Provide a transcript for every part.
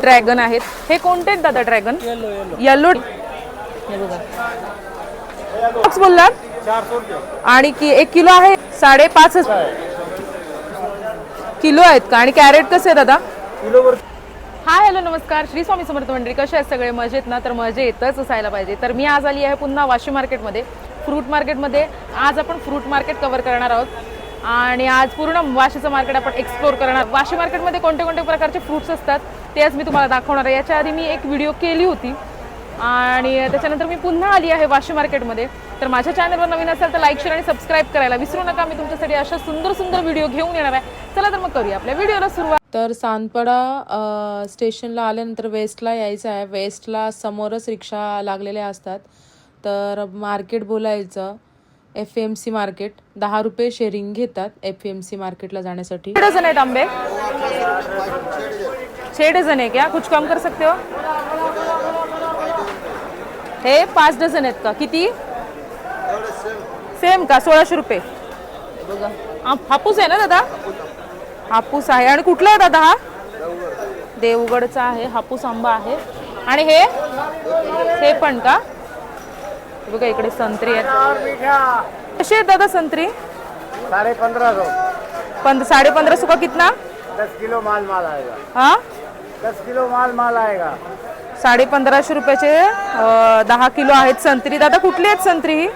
Dragon आहेत. हे कोणते आहेत दादा ड्रॅगन? येलो. हे बघा बॉक्स बोललात 400 रुपये आणि की 1 किलो आहे 5.5 किलो आहेत का? आणि कॅरेट कसे आहे दादा? किलोवर. हाय हॅलो नमस्कार, श्री स्वामी समर्थ मंडळी. कसे आहेत सगळे? मजेत ना? तर मजेतच असायला पाहिजे. तर मी आज आली आहे पुन्हा वाशी मार्केटमध्ये, फ्रूट मार्केटमध्ये. आज आपण फ्रूट मार्केट कव्हर करणार आहोत आणि आज पूर्ण वाशीचं मार्केट आपण एक्सप्लोर करणार. वाशी मार्केटमध्ये कोणते कोणते प्रकारचे फ्रूट्स असतात ते आज मी तुम्हाला दाखवणार आहे. याच्या आधी मी एक व्हिडिओ केली होती आणि त्याच्यानंतर मी पुन्हा आली आहे वाशी मार्केटमध्ये. तर माझ्या चॅनलवर नवीन असेल तर लाईक शेअर आणि सबस्क्राईब करायला विसरू नका. मी तुमच्यासाठी अशा सुंदर सुंदर व्हिडिओ घेऊन येणार आहे. चला तर मग करूया आपल्या व्हिडिओला सुरुवात. तर सानपडा स्टेशनला आल्यानंतर वेस्टला यायचं आहे. वेस्टला समोरच रिक्षा लागलेल्या असतात. तर मार्केट बोलायचं FMC मार्केट. 10 रुपये शेअरिंग घेतात FMC मार्केटला जाण्यासाठी. 6 डझन आहेत आंबे. 6 डझन है क्या? कुछ कम कर सकते हो? हे 5 डझन आहेत का? किती? सेम का? 1600 रुपये. बघा हापूस आहे ना दादा? हापूस आहे. आणि कुठला आहे दादा हा? देवगडचा आहे. हापूस आंबा आहे. आणि हे पण का? बघा इकडे संत्री आहेत. कशी आहेत दादा संत्री? 1550. 1550 का? कितना? 10 किलो माल आएगा. हाँ 10 किलो माल आएगा. 1550 रुपयाचे 10 किलो आहेत संत्री. दादा कुठली आहेत संत्री ही?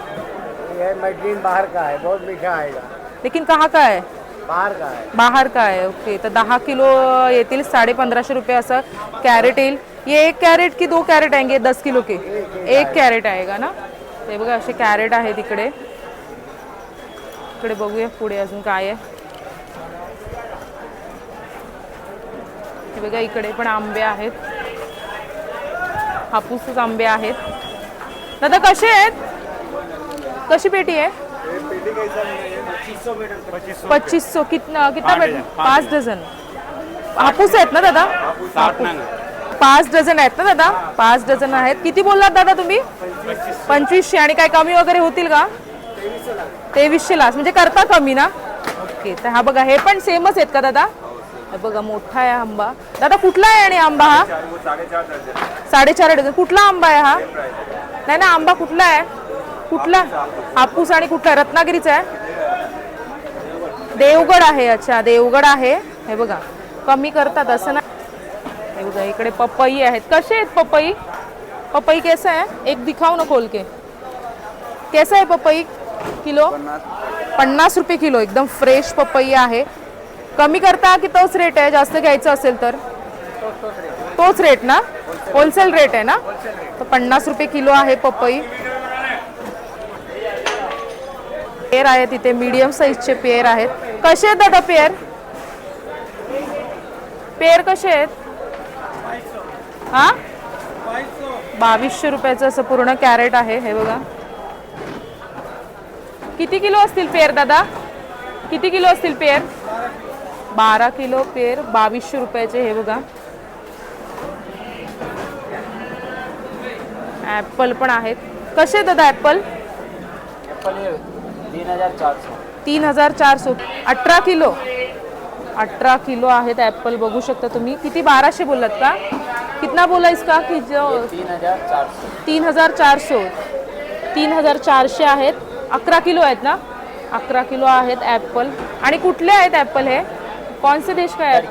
ये मैड्रीन बाहर का है, बहुत मीठा आएगा. लेकिन कहाँ का है? बाहर का है. बाहर का आहे. ओके. तर 10 किलो येतील 1550 रुपये असं कॅरेट येईल. ये 1 कॅरेट की 2 कॅरेट आएंगे 10 किलो के? 1 कॅरेट आएगा ना. ते बघा असे कॅरेट आहेत इकडे. इकडे बघूया पुढे अजून काय आहे. हे बघा इकडे पण आंबे आहेत. हापूसच आंबे आहेत. दादा कसे आहेत? कशी पेटी आहे? 2500. कितना पेटी? 5 डझन हापूस आहेत ना दादा? 5 डझन आहेत ना दादा? 5 डझन आहेत. किती बोललात दादा तुम्ही? 2500. आणि काय कमी वगैरे होतील का? 2300 ला म्हणजे करता कमी ना? ओके. तर हा बघा हे पण सेमच आहेत का दादा? हे बघा मोठा आहे आंबा. दादा कुठला आहे? आणि आंबा हा 4.5 डझन. कुठला आंबा आहे हा? नाही ना, आंबा कुठला आहे? कुठला? हापूस. आणि कुठला? रत्नागिरीचा आहे. देवगड आहे. अच्छा देवगड आहे. हे बघा कमी करतात असं ना. हे बघा इकडे पपई आहेत. कसे आहेत पपई? पपई कैसा है? एक दिखाओ ना खोल के. कैसा है पपई किलो? 50 रुपये किलो. एकदम फ्रेश पपई आहे. कमी करता की तोच रेट आहे? जास्त घ्यायचं असेल तर तोच रेट ना? होलसेल रेट आहे ना? तर 50 रुपये किलो आहे पपई. पेर आहेत तिथे. मीडियम साईजचे पेर आहेत. कसे आहेत दादा पेर? पेर कसे आहेत? हा 2200 रुपयाचं असं पूर्ण कॅरेट आहे. हे बघा किती किलो असतील पेर दादा? किती किलो असतील पेर? 12 किलो पेर 2200 रुपयाचे. हे बघा ऍपल पण आहेत. कसे दादा ऍपल? 3400. 18 किलो. 18 किलो आहेत ऍपल. बघू शकता तुम्ही. किती? 1200 बोललात का? कितना बोला इसका? की जो 3400. 3400 आहेत. 11 किलो आहेत ना? 11 किलो आहेत ऍपल. आणि कुठले आहेत ऍपल? हे कौन से देश का आहेत?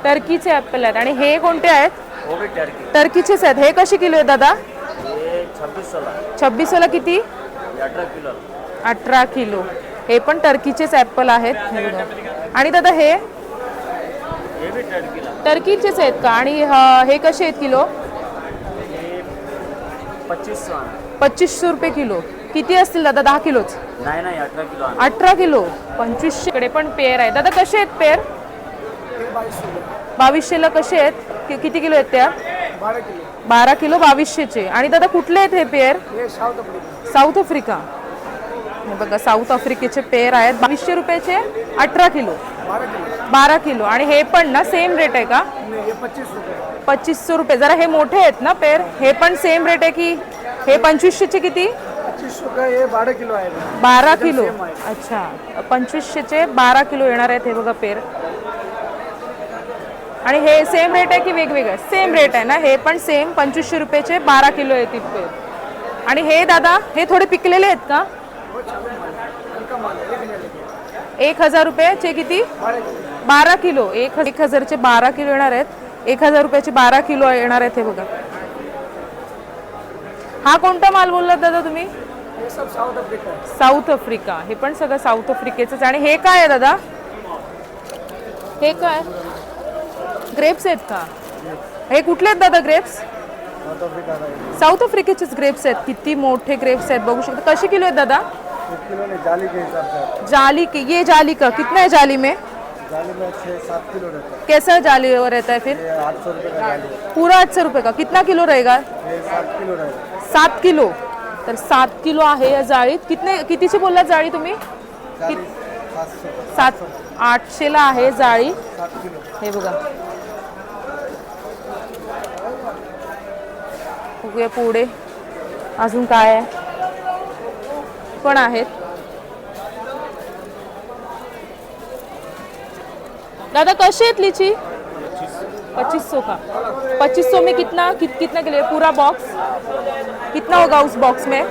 टर्कीचे ऍपल आहेत. आणि हे कोणते आहेत? टर्कीचेच आहेत. हे कसे किलो आहेत दादा? 2600 ला. किती? 18 किलो. हे पण टर्कीचेच ऍपल आहेत. हे बघा. आणि दादा हे टर्कीचेच आहेत का? आणि हे कसे आहेत किलो? 2500 रुपये किलो. किती असतील दादा? 10 किलोच? नाही 18 किलो. 18 किलो 2500. कडे पण पेर आहे दादा. कसे आहेत पेर? 2200 ला. कसे आहेत? किती किलो आहेत त्या? 12 किलो 2200चे. आणि दादा कुठले आहेत हे पेर? South Africa. हे बघा साऊथ आफ्रिकेचे पेर आहेत. 2200 रुपयाचे 18 किलो. 12 किलो. आणि हे पण ना सेम रेट आहे का? 2500 रुपये. जरा हे मोठे आहेत ना पेर. हे पण सेम रेट आहे की? हे 2500चे किती? 12 किलो आहे. 12 किलो. अच्छा 2500चे 12 किलो येणार आहेत. हे बघा पेर. आणि हे सेम रेट आहे की वेगवेगळं? सेम रेट आहे ना, हे पण सेम 2500 रुपयाचे 12 किलो आहेत इतके. आणि हे दादा हे थोडे पिकलेले आहेत का? 1000 रुपयाचे किती? 12 किलो. 1000चे 12 किलो येणार आहेत. 1000 रुपयाचे 12 किलो येणार आहेत. हे बघा, हा कोणता माल बोललात दादा तुम्ही? ये सब साउथ अफ्रीका है. South Africa. हे पण सगळं साऊथ आफ्रिकेचंच. आणि हे काय आहे दादा? हे काय ग्रेप्स आहेत का? हे कुठले आहेत दादा ग्रेप्स? साउथ अफ्रीका का है. साऊथ आफ्रिकेचेच ग्रेप्स आहेत. किती मोठे ग्रेप्स आहेत बघू शकता. कसे किलो आहेत दादा? 1 किलो नहीं, जाली के हिसाब से आता जाली के, ये जाली का कितना है जाली में? है. जाली में 6-7 किलो रहता है. कैसा जाली रहता है फिर? ये 800 रुपये का जाली है. पूरा 800 रुपये का. कितना किलो रहेगा? ये 7 किलो रहेगा. 7 किलो. तर 7 किलो आहे या जाळीत. कितीची बोललात जाळी तुम्ही? जाली 700 का. 800ला आहे जाळी. 7 किलो. हे बघा, बघूया पुढे अजून काय आहे. पण आहेत दादा. कशी आहेत लीची? 2500 का. 2500 में कितना किलो है? पूरा बॉक्स कितना होगा उस बॉक्स में?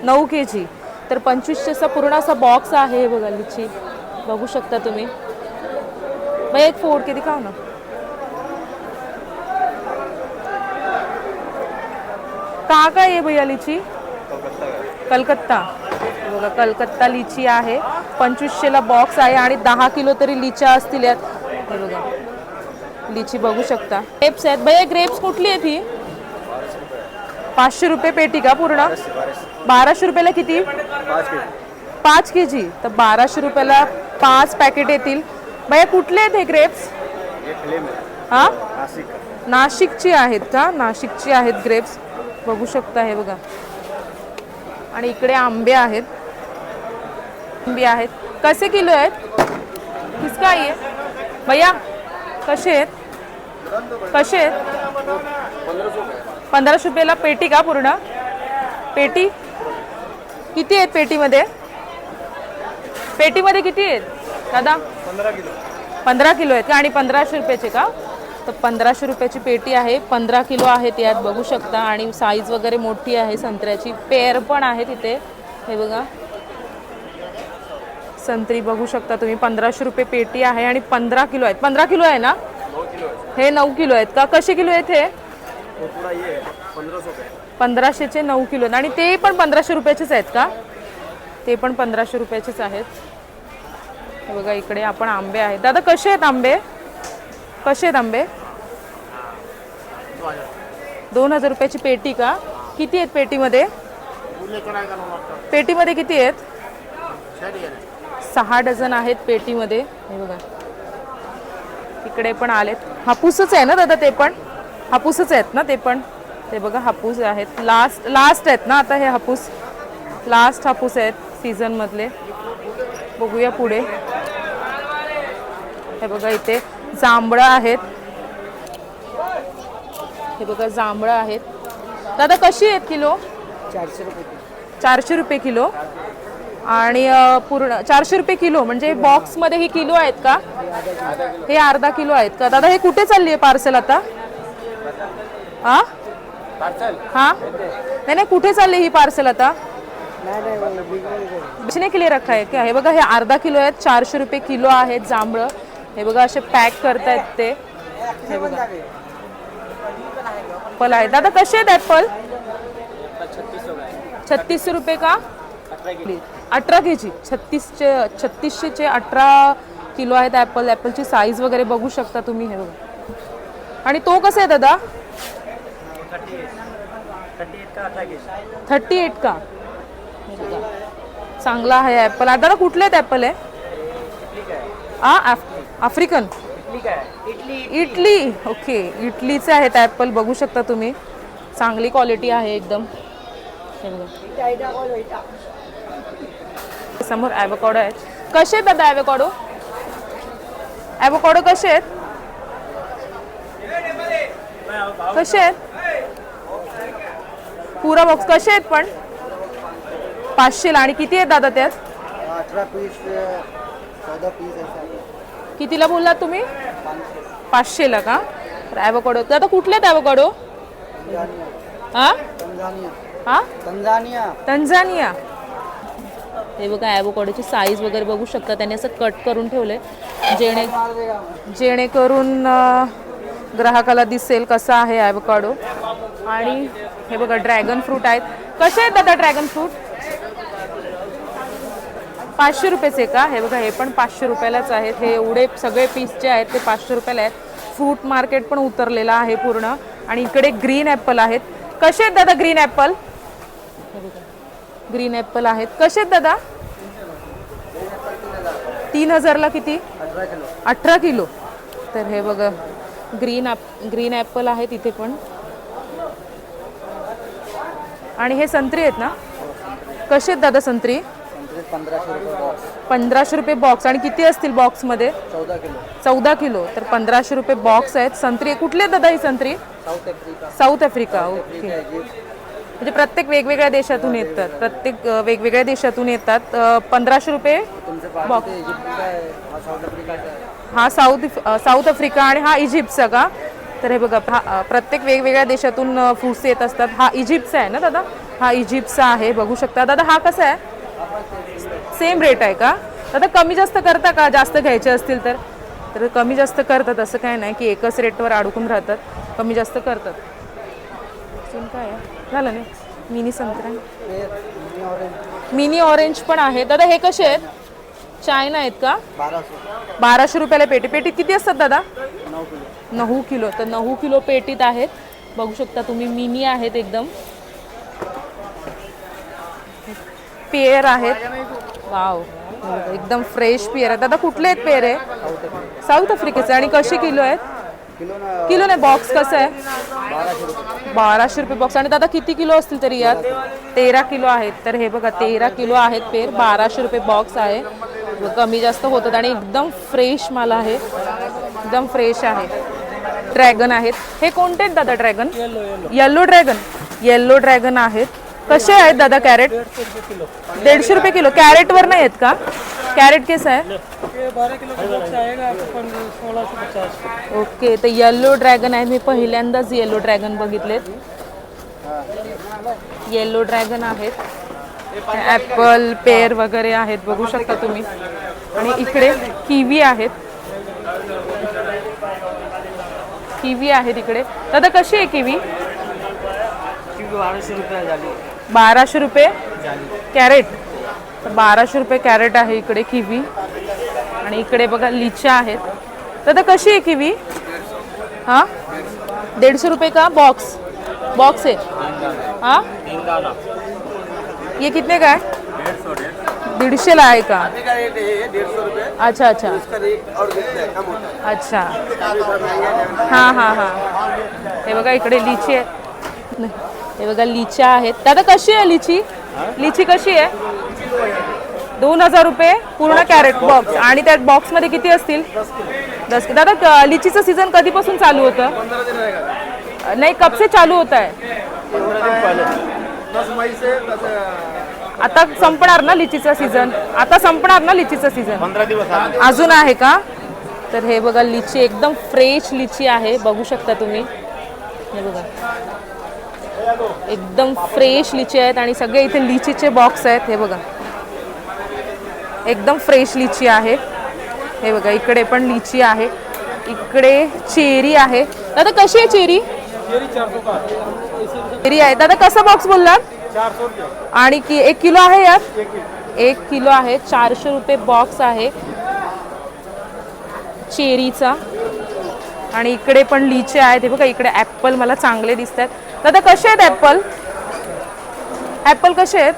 9 kg. तर 2500चा पूर्ण असा बॉक्स आहे. हे बघा लीची बघू शकता तुम्ही. भैया एक फोड़ के दिखाओ ना. कहाँ का ये भैया लीची? कलकत्ता. बघा कलकत्ता लीची आहे. 2500ला बॉक्स आहे आणि 10 किलो तरी लीच्या असतील यात. हे बघा लीची बघू शकता. ग्रेप्स आहेत भैया. ग्रेप्स कुठली आहेत ही? 500 रुपये पेटी का पूर्ण? 1200 रुपयाला किती? 5 kg. तर 1200 रुपयाला 5 पॅकेट येतील. भैया कुठले आहेत हे ग्रेप्स? हा, नाशिकची आहेत का? नाशिकची आहेत ग्रेप्स बघू शकता. हे बघा. आणि इकडे आंबे आहेत. आंबे आहेत. कसे किलो आहेत? किसका आहे भैया? कसे आहेत? कसे आहेत? 1500 रुपयाला पेटी का पूर्ण? पेटी किती आहेत पेटीमध्ये? पेटीमध्ये किती आहेत दादा? 15 किलो आहेत का? आणि 1500 रुपयाचे का? तर 1500 रुपयाची पेटी आहे. 15 किलो आहेत यात बघू शकता. आणि साईज वगैरे मोठी आहे. संत्र्याची पेर पण आहे तिथे. हे बघा संत्री बघू शकता तुम्ही. 1500 रुपये पेटी आहे आणि 15 किलो आहेत. 15 किलो आहे ना? हे 9 किलो आहेत का? कसे किलो आहेत हे? 1500चे 9 किलो. आणि ते पण 1500 रुपयाचेच आहेत का? ते पण 1500 रुपयाचेच आहेत. हे बघा इकडे आपण आंबे आहेत. दादा कसे आहेत आंबे? कसे आहेत आंबे? 2000 रुपयाची पेटी का? किती आहेत पेटीमध्ये? पेटीमध्ये किती आहेत? 6 डझन आहेत पेटीमध्ये. हे बघा इकडे पण आलेत. हापूसच आहे ना दादा? ते पण हापूसच आहेत ना ते पण? ते बघा हापूस आहेत. लास्ट आहेत ना आता हे हापूस? लास्ट हापूस आहेत सीझन मधले. बघूया पुढे. हे बघा इथे जांभळं आहेत. हे बघा जांभळं आहेत. दादा कशी आहेत किलो? 400 रुपये. 400 रुपये किलो. आणि पूर्ण 400 रुपये किलो म्हणजे बॉक्समध्ये ही किलो आहेत का? हे अर्धा किलो आहेत का? दादा हे कुठे चालली आहे पार्सल आता? हा हा, नाही नाही कुठे चालली ही पार्सल आता? बेचने के लिए रखा है क्या? हे बघा हे अर्धा किलो आहेत. 400 रुपये किलो आहेत जांभळं. हे बघा असे पॅक करतायत ते. हे बघा ॲपल आहे. दादा कसे आहेत ॲपल? 3600 रुपये का? 18 kg. 3600चे 18 किलो आहेत ॲपल. ॲपलची साईज वगैरे बघू शकता तुम्ही. हे बघा. आणि तो कसा आहे दादा? 38 का? हे बघा चांगला आहे ॲपल. दादा कुठले आहेत ॲपल आहे? African Italy. ओके इटलीचे आहेत ॲपल बघू शकता तुम्ही. चांगली क्वालिटी आहे एकदम. हे बघा समोर ॲव्होकाडो आहेत. कसे आहेत दादा ॲव्होकाडो? ॲव्होकाडो कसे आहेत? कसे आहेत? पुरा बॉक्स कसे आहेत पण? 500ला. आणि किती आहेत दादा त्यात? 18 पीस 14 पीस ऐसा. कितीला बोललात तुम्ही? 500ला का? तर ॲवोकाडो आता कुठले आहेत ॲवोकाडो? हा तंजानिया हा तंजानिया तंझानिया. हे बघा ॲवोकाडोची साईज वगैरे बघू शकता, त्यांनी असं कट करून ठेवलंय जेणेकरून ग्राहकाला दिसेल कसा आहे ॲवोकाडो. आणि हे बघा ड्रॅगन फ्रूट आहेत. कसे आहेत दादा ड्रॅगन फ्रूट? 500 रुपयाचे का? हे बघा हे पण 500 रुपयालाच आहेत. हे एवढे सगळे पीस जे आहेत ते 500 रुपयाला आहेत. फ्रूट मार्केट पण उतरलेलं आहे पूर्ण. आणि इकडे ग्रीन ॲपल आहेत. कसे आहेत दादा ग्रीन ॲपल? ग्रीन ॲपल आहेत. कसे आहेत दादा? 3000ला किती? 18 किलो. तर हे बघा ग्रीन ॲपल आहेत इथे पण. आणि हे संत्री आहेत ना? कसे आहेत दादा संत्री? 1500 रुपये बॉक्स. आणि किती असतील बॉक्समध्ये? 14 किलो. तर 1500 रुपये बॉक्स आहेत. संत्री कुठले आहेत दादा ही संत्री? South Africa. ओके. म्हणजे प्रत्येक वेगवेगळ्या देशातून येतात. प्रत्येक वेगवेगळ्या देशातून येतात. 1500 रुपये बॉक्स. हा साऊथ आफ्रिका आणि हा इजिप्तचा का? तर हे बघा प्रत्येक वेगवेगळ्या देशातून फ्रुट्स येत असतात. हा इजिप्तचा आहे ना दादा? हा इजिप्तचा आहे बघू शकता. दादा हा कसा आहे? सेम रेट आहे का? दादा कमी जास्त करता का जास्त घ्यायचे असतील तर? तर कमी जास्त करतात, असं काय नाही की एकच रेटवर अडकून राहतात, कमी जास्त करतात. काय आहे झालं नाही. मिनी संत्रा, मिनी ऑरेंज पण आहे. दादा हे कसे आहेत? चायना आहेत का? 1200 रुपयाला पेटी. पेटीत किती असतात दादा? 9 किलो. तर 9 किलो पेटीत आहेत बघू शकता तुम्ही. मिनी आहेत एकदम. पेयर आहेत. वाव एकदम फ्रेश पेयर आहे. दादा कुठले आहेत पेयर आहे? साऊथ आफ्रिकेचे. आणि कशी किलो आहेत? किलो नाही बॉक्स कसं आहे? 1200 रुपये बॉक्स. आणि दादा किती किलो असतील तरी यात? 13 किलो आहेत. तर हे बघा 13 किलो आहेत पेयर. 1200 रुपये बॉक्स आहे. कमी जास्त होतात आणि एकदम फ्रेश माल आहे. एकदम फ्रेश आहे. ड्रॅगन आहेत. हे कोणते आहेत दादा dragon? Yellow dragon. Yellow dragon आहेत. कसे आहेत दादा कॅरेट? 150 रुपये किलो. कॅरेटवर नाही आहेत का? कॅरेट कैसा आहे? 12 किलो का बॉक्स आएगा आपको 1650. ओके. तर येल्लो ड्रॅगन आहे. मी पहिल्यांदाच येल्लो ड्रॅगन बघितलेत. येल्लो ड्रॅगन आहेत. ॲपल पेर वगैरे आहेत बघू शकता तुम्ही. आणि इकडे किवी आहेत. किवी आहेत इकडे. दादा कशी आहे किवी? 1200 रुपये झाली. 1200 रुपये कॅरेट. तर 1200 रुपये कॅरेट आहे इकडे किवी. आणि इकडे बघा लिच्या आहेत. दादा कशी आहे किवी? हां 150 रुपये का बॉक्स? बॉक्स है हाँ? ये कितने का है? 150 ला आहे का? अच्छा अच्छा अच्छा. हां हां हां. हे बघा इकडे लिची आहे. हे बघा लिच्या आहेत. दादा कशी आहे लिची? लिची कशी आहे? 2000 रुपये पूर्ण कॅरेट बॉक्स. आणि त्यात बॉक्समध्ये किती असतील? 10. दादा लिचीचं सीझन कधीपासून चालू होतं? नाही कब से चालू होता है? आता संपणार ना लिचीचा सीझन? आता संपणार ना लिचीचा सीझन? 15 दिवस अजून आहे का? तर हे बघा लिची एकदम फ्रेश लिची आहे बघू शकता तुम्ही. हे बघा एकदम फ्रेश लिची आहेत. आणि सगळे इथे लिचीचे बॉक्स आहेत. हे बघा एकदम फ्रेश लिची आहे. हे बघा इकडे पण लिची आहे. इकडे चेरी आहे. दादा कशी आहे चेरी? चेरी आहे. दादा कसा बॉक्स बोललात? 400 रुपये. आणि 1 किलो आहे यात? 1 किलो आहे. 400 रुपये बॉक्स आहे चेरीचा. आणि इकडे पण लिचे आहेत. हे बघा इकडे ॲपल मला चांगले दिसत आहेत. दादा कसे आहेत ॲपल? ॲपल कसे आहेत?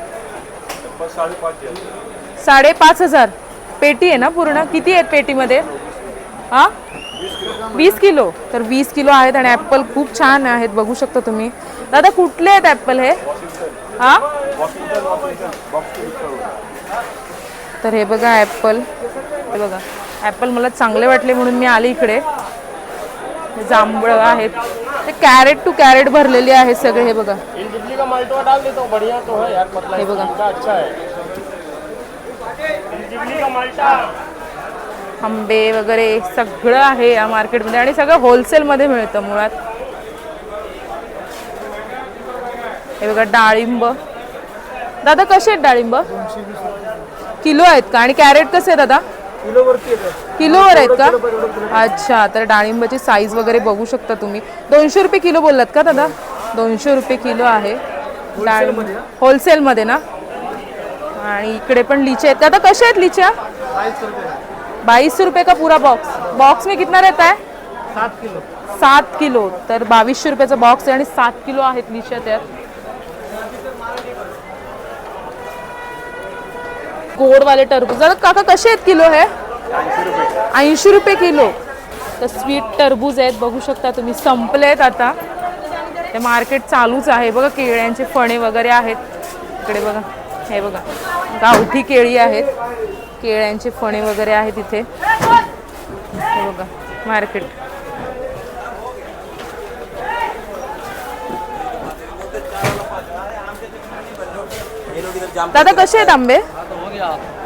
5,500 पेटी आहे ना पूर्ण? किती आहेत पेटीमध्ये? हां 20 किलो. तर 20 किलो आहेत. आणि ॲपल खूप छान आहेत बघू शकता तुम्ही. दादा कुठले आहेत ॲपल हे? हां तर हे बघा ॲपल. हे बघा ॲपल मला चांगले वाटले म्हणून मी आले इकडे. जांभळं आहेत. ते कॅरेट टू कॅरेट भरलेले आहेत सगळे. हे बघा हे बघा आंबे वगैरे सगळं आहे या मार्केटमध्ये आणि सगळं होलसेलमध्ये मिळतं मुळात. हे बघा डाळिंब. दादा कसे आहेत डाळिंब? किलो आहेत का? आणि कॅरेट कसे आहे दादा? किलोवर आहेत का? अच्छा, तर डाळिंबाची साईज वगैरे बघू शकता तुम्ही. 200 रुपये किलो बोललात का दादा? 200 रुपये किलो आहे डाळिंब होलसेलमध्ये ना. आणि इकडे पण लिचे आहेत. दादा कसे आहेत लिच्या? 22 रुपये का पूरा बॉक्स? बॉक्स में कितना रहता है? 7 किलो. तर 2200 रुपयाचा बॉक्स आहे आणि 7 किलो आहेत लिच्या त्यात. गोडवाले टरबूज. दादा काका कसे आहेत किलो है? 80 रुपये किलो. तर स्वीट टरबूज आहेत बघू शकता तुम्ही. संपलेत आता. ते मार्केट चालूच आहे बघा. केळ्यांचे फणे वगैरे आहेत इकडे बघा. हे बघा गावठी केळी आहेत. केळ्यांचे फणे वगैरे आहेत इथे. हे बघा मार्केट. दादा कसे आहेत आंबे?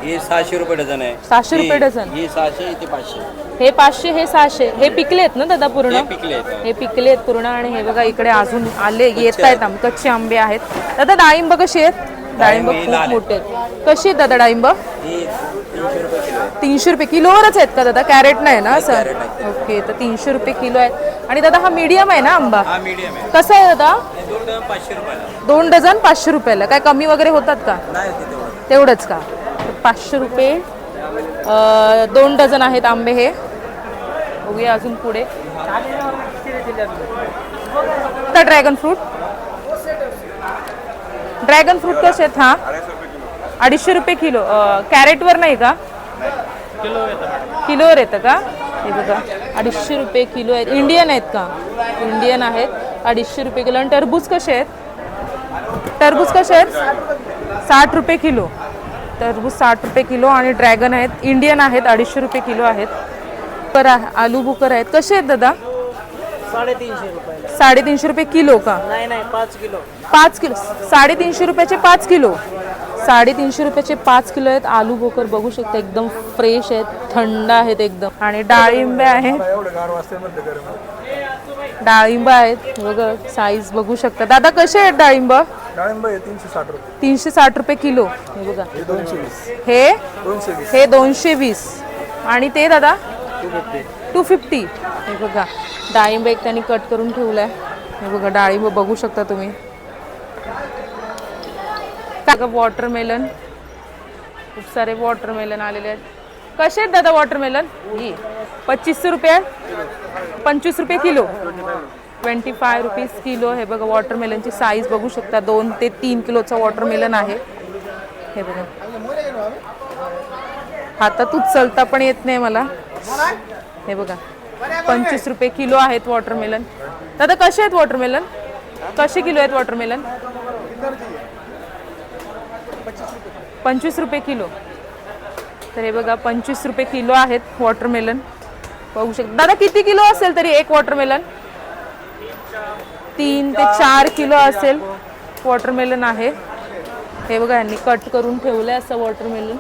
ये 600 रुपये डझन आहे. 600 रुपये डझन. हे 600 ते 500. हे 500 हे 600. हे पिकले आहेत ना दादा पूर्ण? हे पिकले आहेत. हे पिकले आहेत पूर्ण. आणि हे बघा इकडे अजून आले येत आहेत आंबे. कच्चे आंबे आहेत. दादा डाळिंब कशी आहेत? डाळिंब खूप मोठे आहेत. कशी आहेत दादा डाळिंब? हे 300 रुपये किलो आहे. 300 रुपये किलोवरच आहेत का दादा? कॅरेट नाही ना असं? ओके, तर 300 रुपये किलो आहेत. आणि दादा हा मीडियम आहे ना आंबा? हा मीडियम आहे. कसा आहे दादा? हे 2 डझन 500 रुपयाला. 2 डझन 500 रुपयाला. काय कमी वगैरे होतात का? नाही होते तेवढं. तेवढंच का? 500 रुपये 2 डझन आहेत आंबे हे. बघूया अजून पुढे. तर ड्रॅगन फ्रूट. ड्रॅगन फ्रूट कसे आहेत? हा 250 रुपये किलो. कॅरेटवर नाही का? किलोवर येतं का? हे बघा 250 रुपये किलो आहेत. इंडियन आहेत का? इंडियन आहेत. 250 रुपये किलो. आणि टरबूज कसे आहेत? टरबूज कसे आहेत? 60 रुपये किलो. टरबूज 60 रुपये किलो. आणि ड्रॅगन आहेत इंडियन आहेत 250 रुपये किलो आहेत. तर आलू बुकर आहेत. कसे आहेत दादा? 350 रुपये. 350 रुपये किलो का? नाही 5 किलो. 5 किलो. 350 रुपयाचे 5 किलो. 350 रुपयाचे 5 किलो आहेत. आलू बोकर बघू शकता एकदम फ्रेश आहेत. थंड आहेत एकदम. आणि डाळिंबे आहेत. डाळिंब आहेत बघा. साईज बघू शकता. दादा कसे आहेत डाळिंब? डाळिंब 360 रुपये. 360 रुपये किलो. हे बघा. हे 220. हे 220. आणि ते दादा 250. हे बघा डाळिंब एक त्यांनी कट करून ठेवलाय. हे बघा डाळिंब बघू शकता तुम्ही. वॉटरमेलन. खूप सारे वॉटरमेलन आलेले आहेत. कसे आहेत दादा वॉटरमेलन? 25 रुपये. 25 रुपये किलो. 25 rupees kilo. हे बघा वॉटरमेलनची साईज बघू शकता. 2 ते 3 किलोचा वॉटरमेलन आहे. हे बघा हातात उचलता पण येत नाही मला. हे बघा 25 रुपये किलो आहेत वॉटरमेलन. दादा कसे आहेत वॉटरमेलन? कसे किलो आहेत वॉटरमेलन? 25 रुपये किलो. तर हे बघा 25 रुपये किलो आहेत वॉटरमेलन बघू शकता. दादा किती किलो असेल तरी एक वॉटरमेलन? 3 ते 4 किलो असेल वॉटरमेलन आहे. हे बघा यांनी कट करून ठेवलंय असं वॉटरमेलन.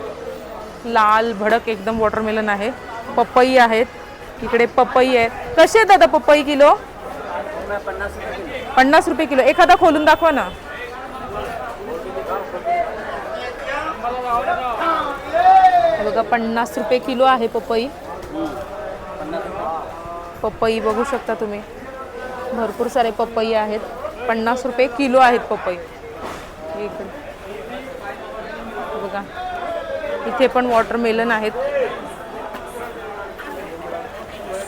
लाल भडक एकदम वॉटरमेलन आहे. पपई आहेत इकडे. पपई आहेत. कसे आहेत दादा पपई किलो? 50 रुपये किलो. एखादा खोलून दाखवा ना. बघा 50 रुपये किलो आहे पपई. पपई बघू शकता तुम्ही. भरपूर सारे पपई आहेत. 50 रुपये किलो आहेत पपई. इकडे बघा इथे पण वॉटरमेलन आहेत.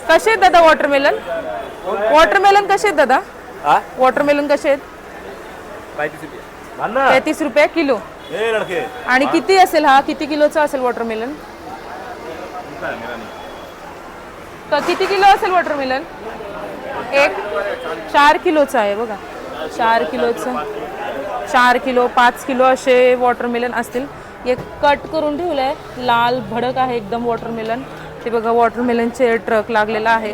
कसे आहेत दादा वॉटरमेलन? वॉटरमेलन कसे आहेत दादा? वॉटरमेलन कसे आहेत? 35 रुपये किलो. आणि किती असेल हा? किती किलोचा असेल वॉटरमेलन? किती किलो असेल वॉटरमेलन? 4 किलोचा आहे बघा. 4 किलोचं. 4 किलो 5 किलो असे वॉटरमेलन असतील. एक कट करून ठेवलंय. लाल भडक आहे एकदम वॉटरमेलन. ते बघा वॉटरमेलनचे ट्रक लागलेला आहे.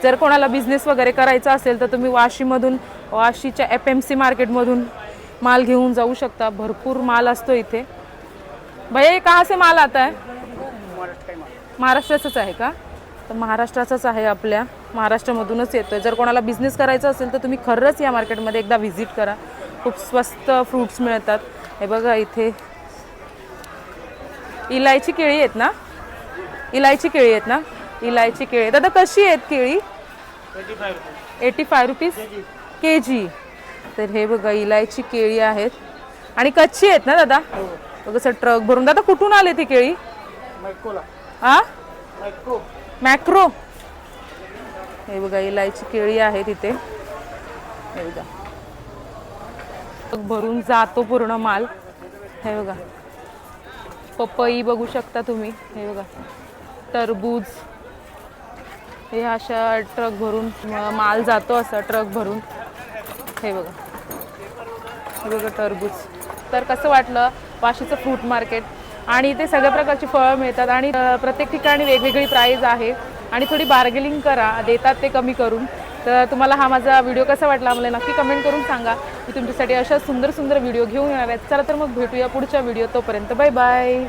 जर कोणाला बिझनेस वगैरे करायचा असेल तर तुम्ही वाशीमधून, वाशीच्या FMC मार्केटमधून माल घेऊन जाऊ शकता. भरपूर माल असतो इथे. भैया ये कहाँ से माल आता है? महाराष्ट्राचंच आहे का? तर महाराष्ट्राचंच आहे, आपल्या महाराष्ट्रामधूनच येतो आहे. जर कोणाला बिझनेस करायचा असेल तर तुम्ही खरंच या मार्केटमध्ये एकदा व्हिजिट करा. खूप स्वस्त फ्रूट्स मिळतात. हे बघा इथे इलायची केळी आहेत ना, इलायची केळी आहेत ना, इलायची केळी. दादा कशी आहेत केळी? 85 रुपीज के.जी. तर हे बघा इलायची केळी आहेत आणि कच्ची आहेत ना दादा? बघा सर ट्रक भरून. दादा कुठून आले ती केळी? हा मॅक्रो. हे बघा इलायची केळी आहे तिथे. हे बघा भरून जातो पूर्ण माल. हे बघा पपई बघू शकता तुम्ही. हे बघा टरबूज. हे अशा ट्रक भरून माल जातो, असा ट्रक भरून. हे बघा, हे बघा टरबूज. तर कसं वाटलं वाशीचं फ्रूट मार्केट? आणि इथे सगळ्या प्रकारची फळं मिळतात आणि प्रत्येक ठिकाणी वेगवेगळी प्राईज आहे आणि थोडी बार्गेनिंग करा, देतात ते कमी करून. तर तुम्हाला हा माझा व्हिडिओ कसा वाटला मला नक्की कमेंट करून सांगा. मी तुमच्यासाठी अशा सुंदर सुंदर व्हिडिओ घेऊन येणार आहे. चला तर मग भेटूया पुढच्या व्हिडिओ. तोपर्यंत बाय बाय.